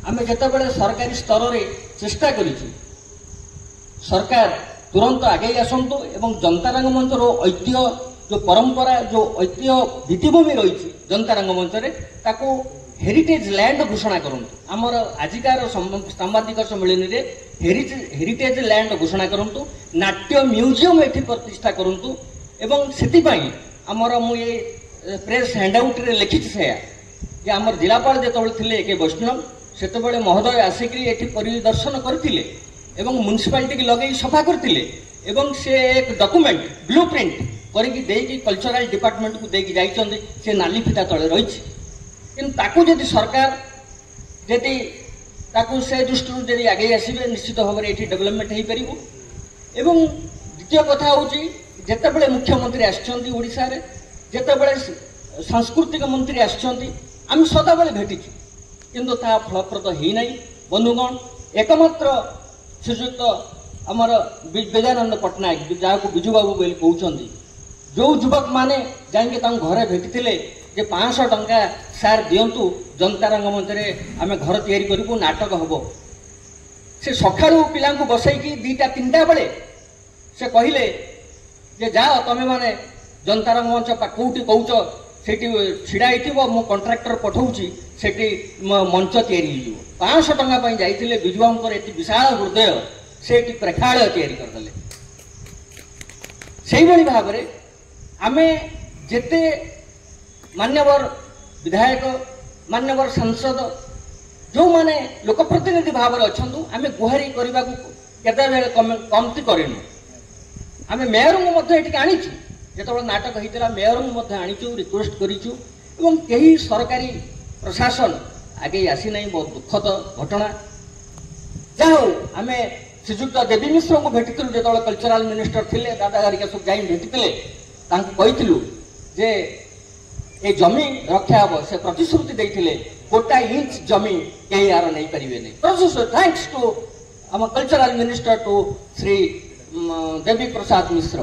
आमे जेतेबेले सरकारी स्तर रे चेष्टा करिछु सरकार तुरंत आगे आसतु एवं जनता रंगमंच ऐतिह्य जो परंपरा जो ऐतिह्य भित्तिभूमि रही जनता रंगमंच ताको हेरिटेज लैंड घोषणा करंतु आमर आजिकार सांबादिक सम्मेलन रे हेरिटेज लैंड घोषणा करंतु नाट्य म्यूजियम एठी प्रतिष्ठा करंतु एवं सेति पई आमर मु ये प्रेस हैंडआउट रे लिखिछि सेया जे आमर जिलापाल जेतबेले थिले एके वैष्णव सेतबेले महोदय आसिकरी एठी परिदर्शन करथिले एवं म्युनिसिपालिटी की लगे सफा करथिले एवं से एक डॉक्यूमेंट ब्लूप्रिंट करके देकी कल्चरल डिपार्टमेंट को देकी जाइछन्ते से नाली फिटा तळे रहिछि किंतु ताकू जदि सरकार जदि ताकू से दृष्टि जदि आगे आसीबे निश्चित भाव में एठी डेवलपमेंट हो परिबो एवं द्वितीय कथा होची जेतेबेले मुख्यमंत्री आछन्ती ओडिसा रे जेतेबेले सांस्कृतिक मंत्री आछन्ती आम सदाबेले भेटिछु किंतु ता फलप्रद हेइ नै बंधुगण एकमात्र श्रीजुक्त आमर विजयानंद पट्टनायक जहाँ विजु बाबू बोली कहते जो युवक माने जाइए घरे भेटी जे 500 टंका सार दिंतु जनता रंगमंच आम घर तैयारी करूँ नाटक हम से सकाळू पिला बसैकी 2टा 3टा बेले से कहले जे जाओ तमें माने जनता रंगमंच कौटी कौच से छिड़ा मो कंट्राक्टर पठाऊँगी से मंच तैयारी 500 टंका जाइए विजुबाबूर एति विशाल हृदय से प्रेक्षालय तैयारी करदे से भाव में आमे जेते मान्यवर विधायक मान्यवर सांसद जो माने लोकप्रतिनिधि भाव में अच्छा आम गुहारी करने को कमती करेनु आम मेयर को आनीचु जो नाटक होता मेयर को आनीचु रिक्वेस्ट करूँ कहीं सरकारी प्रशासन आगे आसी ना बहुत दुखद घटना जहाँ आम श्रीजुक्त देवी मिश्र को भेटी जो कल्चरल मिनिस्टर थे दादा गारिका सब जाई भेटी कहलु जे ए जमी रक्षा हम से प्रतिश्रुति देते 1 इंच जमी कहीं यार नहीं पारे नहीं थैंक्स टू आम cultural minister to Shri Devi Prasad Mishra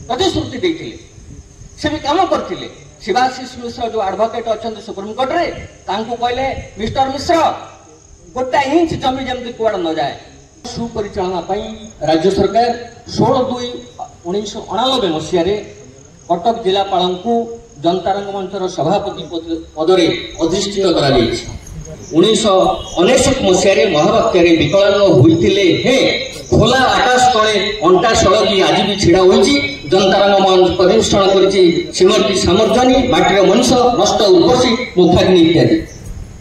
प्रतिश्रुति देते से भी काम करते शिवाशीष मिश्र जो एडवोकेट अच्छा सुप्रीमकोर्ट रे कहले मिस्टर मिश्र 1 इंच जमी जमी कुआड़ न जाए सुपरिचालना राज्य सरकार 16/2/1989 मसीह कटक जिलापाल को जनता रंगमंचर सभापति पदरे अधिष्ठित कर 1999 मसीह महाबात्यार विकलांग होते हे खोला आकाश तले अंटा सड़की आज भी छिड़ा होती जनता रंगमंच प्रतिष्ठान कर श्रीमती सामर्थ्यानी माटीर मनुष्य नष्ट उर्वशी मुखाग्नि इत्यादि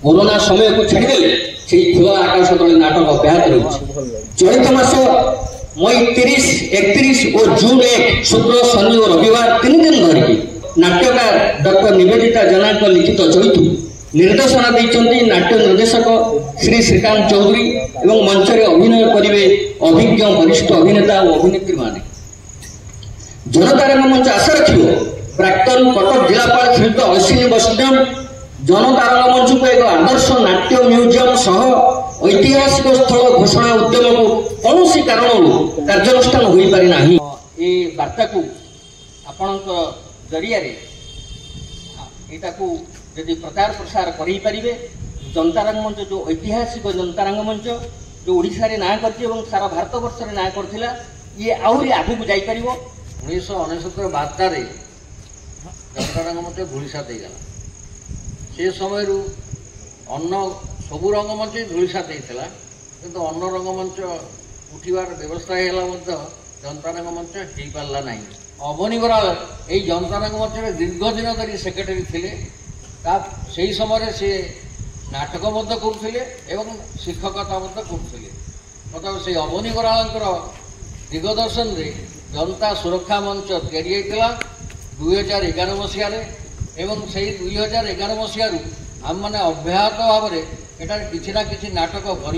कोरोना समय को छाड़देले से खुला आकाश तले नाटक अब्याहत रही चलित मास मई 30, 31 और जून 1 शुक्र शनि और रविवार 3 दिन धरिकी नाट्यकार डॉक्टर निवेदिता जेना लिखित चरित्र निर्देशना देते नाट्य निर्देशक श्री श्रीकांत चौधरी एवं मंच में अभिनय करेंगे अभिज्ञ वरिष्ठ अभिनेता और अभिनेत्री माने जनता रंगमंच आशा रखियो प्राक्तन कटक जिलापाल श्रीयुक्त अश्विनी वैष्णव जनता रंगमंच को एक आदर्श नाट्य म्यूजियम सह ऐतिहासिक स्थल घोषणा उद्यम को कौन कारण कार्यानुष्ठान हो पारि नाही ए वार्ता को आपण जरिया को यदि प्रचार प्रसार करें पारे जनता रंगमंच जो ऐतिहासिक जनता रंगमंच जो ओडिशा रे ना करछि एवं सारा भारत वर्ष रे ना करथिला ये आहुरी आगु को जाई परिबो 1969 बार्ता रे जनता रंगमंच धूलिसा दे गला से समय रु अन्न सबु रंगमंच धूलिसा देइतला किंतु अन्न रंगमंच उठिबार व्यवस्था हैला मध्य जनता रंगमंच हेई पारला नाही अवनी बराल ए जनता रंगमंच रे दीर्घ दिन धरी सेक्रेटरी थिले से समय से नाटक करुले एवं शिक्षकता करुले मतलब से अवनी बराल दिगदर्शन रे जनता सुरक्षा मंच या 2011 मसीह एवं से 2011 मसीह आम मैंने अव्याहत भाव में एटार किसी ना किसी नाटक कर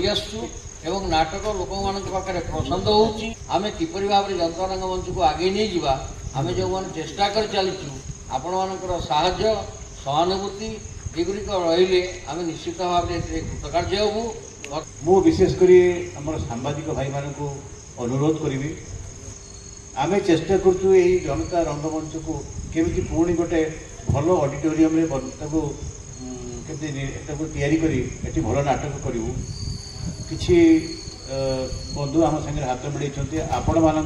एवं नाटक लोक पाखे पसंद होमें किपरि भाव में जनता रंगमंच को आगे नहीं जावा आम जो मैंने चेष्टा कर चलीचु आपण मान साहाय्य सहानुभूति एगुड़िक रही आम निश्चित भाव में कृतकार्य हूँ मु विशेषकर आम सांबादिक भाई मान को अनुरोध करी आम चेष्टा करूँ यही जनता रंगमंच को केमी पुणी गोटे भल ऑडिटोरियम एटाको तैयारी करी एटी भल नाटक करूँ किसी बंधु आम सागर हाथ मिलते आपण मान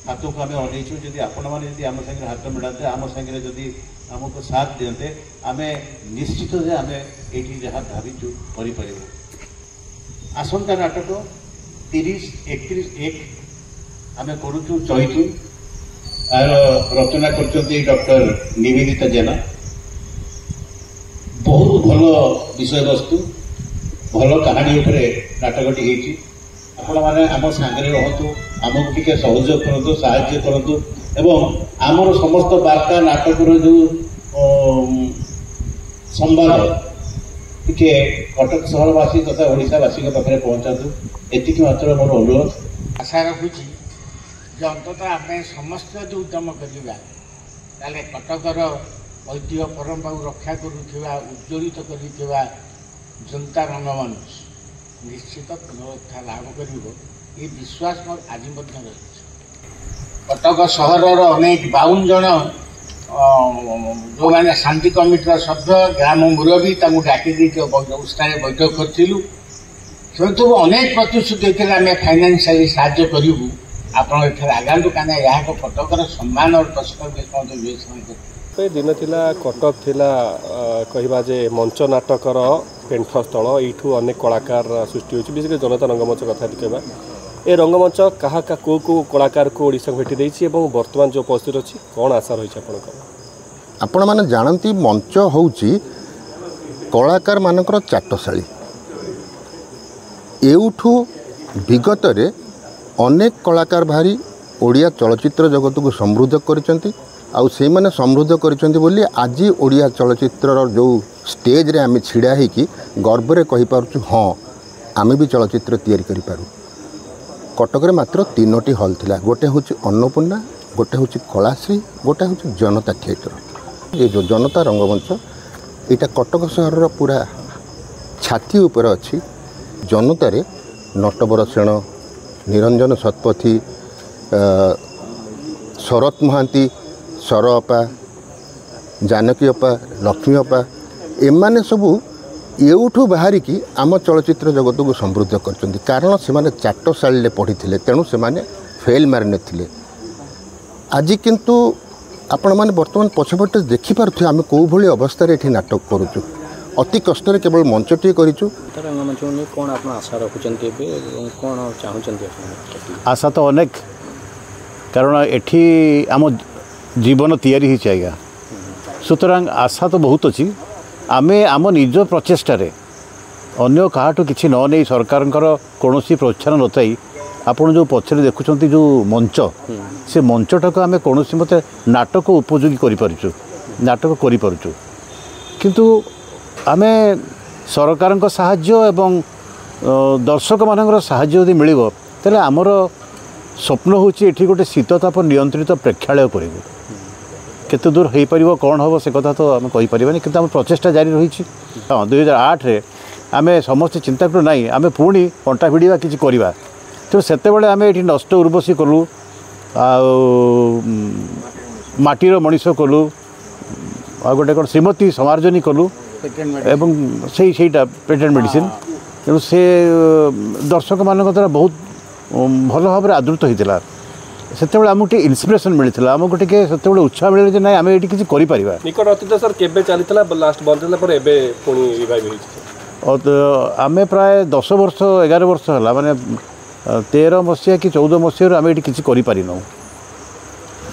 हाथ को आम अनईचु जदि आपण मैंने आम सागर हाथ मिलाते आम सागर जदि आमको साथ दिंते आम निश्चित जे आम ये जहाँ भाविचु कर आसंता नाटक 30, 31, 1 आम करुचु चैतु आर रचना कर डॉक्टर निवेदिता जेना बहुत भल विषय वस्तु भल कहानी उपरे नाटकटी होती आपण मैंने आम सांगे रहतु आमको टिके सहयोग करूँ साहाय्य करूँ एवं आमर समस्त वार्ता नाटक जो संवाद टिके कटक सहरवासी तथा ओडावासी पाखे पहुंचातु एति मात्र मोर अनुरोध आशा रखुची जो अंततः आम समस्त जो उद्यम करवा कटकर ऐतिह्य परंपरा रक्षा करुवा उज्ज्वलित कर जनता रंगमंच निश्चित पुनरुत्थान लाभ कर ये विश्वास मोर आज रही कटक सहर अनेक 52 जन जो मैंने शांति कमिटर सभ्य ग्राम मुरबी डाकी स्थान बैठक करूँ से अनेक प्रतिश्रुति होते आम फाइनान्सियली साहाय्य करूँ आपण आगातु कहीं यहाँ कटकर सम्मान और प्रस्ताव दिन थिला कटक थिला कहवा जे मंच नाटकर पेंठस्थल यू अनेक कलाकार सृष्टि होती विशेष जनता रंगमंच कथा कहवा ए रंगमंच क्या कौ कलाकार को ओडिशा भेटी देछि एवं वर्तमान जो परिस्थिति अच्छी कौन आशा रही आपण मैंने जानती मंच होउची कलाकार मानकर चाटशाली एउठू विगत रे अनेक कलाकार भारी ओडिया चलचित्र जगत को समृद्ध करचंती आउ से माने समृद्ध करचंती बोली आज ओडिया चलचित्र जो स्टेज रे आमे छिड़ा ही कि गर्व रे कहि पारछु हां आमे भी चलचित्र तैयारी करि पारू कटक रे मात्र 3टी हॉल थिला गोटे होची अन्नपूर्णा गोटे होची कलाश्री गोटे होची जनता थिएटर ये जो जनता रंगमंच यहाँ कटक सहर पूरा छाती उपर अच्छी जनतार नटवर सेन निरंजन शतपथी शरत महांती सर अपा जानकी अपा लक्ष्मी अपा एमाने सबू एउठू बाहरिकी आम चलचित्र जगत को समृद्ध कर कारण से चाटशाली पढ़ी तेणु से फेल मारि नथिले आज किंतु आपण मैंने बर्तमान पछपटे देखिपे आम कौ भाई अवस्था ये नाटक करुचु अति कष्ट केवल मंचटी करूँ कौन आप आशा रखुंट कौन चाहते आशा तो अनेक कारण एठी आम जीवन तैयारी ही आज्ञा सुतरां आशा तो बहुत अच्छी आमे आम निज प्रचेष्टार अन्य काहाठू किसी न नहीं सरकार कौन प्रोत्साहन नथाई आपड़ जो पछरे देखुं जो मंच से मंचटा को आम कौन मत नाटक उपयोगी करूँ नाटक करूँ किंतु आम सरकार साहाय्य एवं दर्शक मान साहाय्य यदि मिल तेल आमर स्वप्न होची एठी गोटे शीतताप नियंत्रित प्रेक्षालय करूँ केते दूर हो पार कौन हम से कथा तो आम कहीपर कि आम प्रचेषा जारी रही हाँ 2008 आम समस्त चिंता करूँ ना आम पुणी अंटा भिड़ा कि करवा तो से आम ये नष्ट उर्वशी कलु माटीर मनीष कलु आ गोटे कौन श्रीमती समार्जनी कलु एवं सेटा पेटेंट मेडिसिन तेणु से दर्शक मान द्वारा बहुत भल भाव में आदृत होता से आमको इन्स्पिरेसन मिलता आमको टे से उत्साह मिले ना आम ये किसी कर निकट अतीत सर केबे चलता लास्ट बंद आम प्राय 10 वर्ष 11 वर्ष है माने 13 मसीहा कि 14 मसीह आम ये किसी करूँ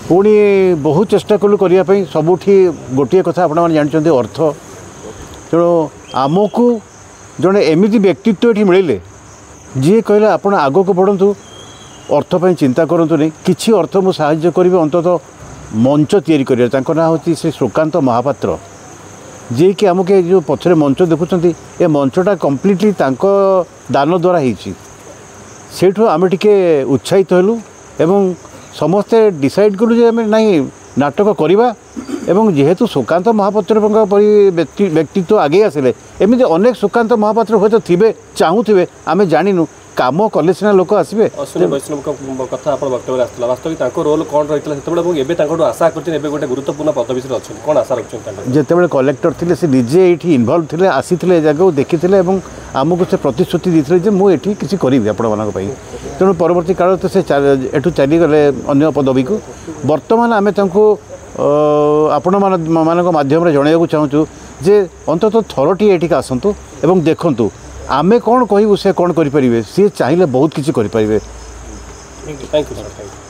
पुणी बहुत चेष्टा कलु करने सबुठी गोटे कथा आपण मैंने जानते अर्थ तेणु आमको जड़े एमती व्यक्तित्व ये मिले जी कहले आपण आग को बढ़ु अर्थ पर चिंता करूँ नहीं किसी अर्थ मु साहाय्य करी अंततः मंच तैयारी कर ना हूँ श्री श्रीकांत महापात्र जी कि आमको जो पछरे मंच देखुं ये मंचटा कम्प्लीटली दान द्वारा होठू आम टे उत्साहित हेलु एवं समस्ते डिसाइड कलु जे आम नहीं नाटक करवा এবং যেহেতু সুকান্ত মহাপাত্রଙ୍କ পରି ବ୍ୟକ୍ତିତ୍ୱ ଆଗେଇ ଆସିଲେ ଏମିତି ଅନେକ ସୁକାନ୍ତ ମହାପାତ୍ର ହୁଏତ ଥିବେ ଚାହୁଁଥିବେ ଆମେ ଜାଣିନୁ କାମ କଲେ ସିନା ଲୋକ ଆସିବେ। ଅଶ୍ୱିନୀ ବୈଷ୍ଣବଙ୍କ କଥା ଆପଣ ବକ୍ତବ୍ୟରେ ଆସିଥିଲା ବାସ୍ତବିକ ତାଙ୍କ ରୋଲ୍ କ'ଣ ରହିଥିଲା ସେତେବେଳେ ଏବଂ ଏବେ ତାଙ୍କଠୁ ଆଶା କରୁଛନ୍ତି ଏବେ ଗୋଟେ ଗୁରୁତ୍ୱପୂର୍ଣ୍ଣ ପଦବୀରେ ଅଛନ୍ତି କ'ଣ ଆଶା ରଖୁଛନ୍ତି ତାଙ୍କ ଯେତେବେଳେ କଲେକ୍ଟର ଥିଲେ ସେ ନିଜେ ଏଇଠି ଇନଭଲ୍ଭ ଥିଲେ ଆସିଥିଲେ ଏ ଜାଗାକୁ ଦେଖିଥିଲେ ଏବଂ ଆମକୁ ସେ ପ୍ରତିଶ୍ରୁତି ଦେଇଥିଲେ ଯେ ମୁଁ ଏଠି କିଛି କରିବି ଆପଣମାନଙ୍କ ପାଇଁ। ତେଣୁ ପରବର୍ତ୍ତୀ କାଳରେ ତ ସେ ଏଠୁ ଚାଲିଗଲେ ଅନ୍ୟ ପଦବୀକୁ। ବର୍ତ୍ତମାନ ଆମେ ତାଙ୍କୁ ଆପଣମାନଙ୍କ ମାଧ୍ୟମରେ ଜଣାଇବାକୁ ଚାହୁଁଛୁ ଯେ ଅନ୍ତତଃ ଥରଟିଏ ଏଠିକି ଆସନ୍ତୁ ଏବଂ ଦେଖନ୍ତୁ ଆମେ କ'ଣ କହିବୁ ସେ କ'ଣ କରିପାରିବେ, ସିଏ ଚାହିଁଲେ ବହୁତ କିଛି କରିପାରିବେ। Thank you sir.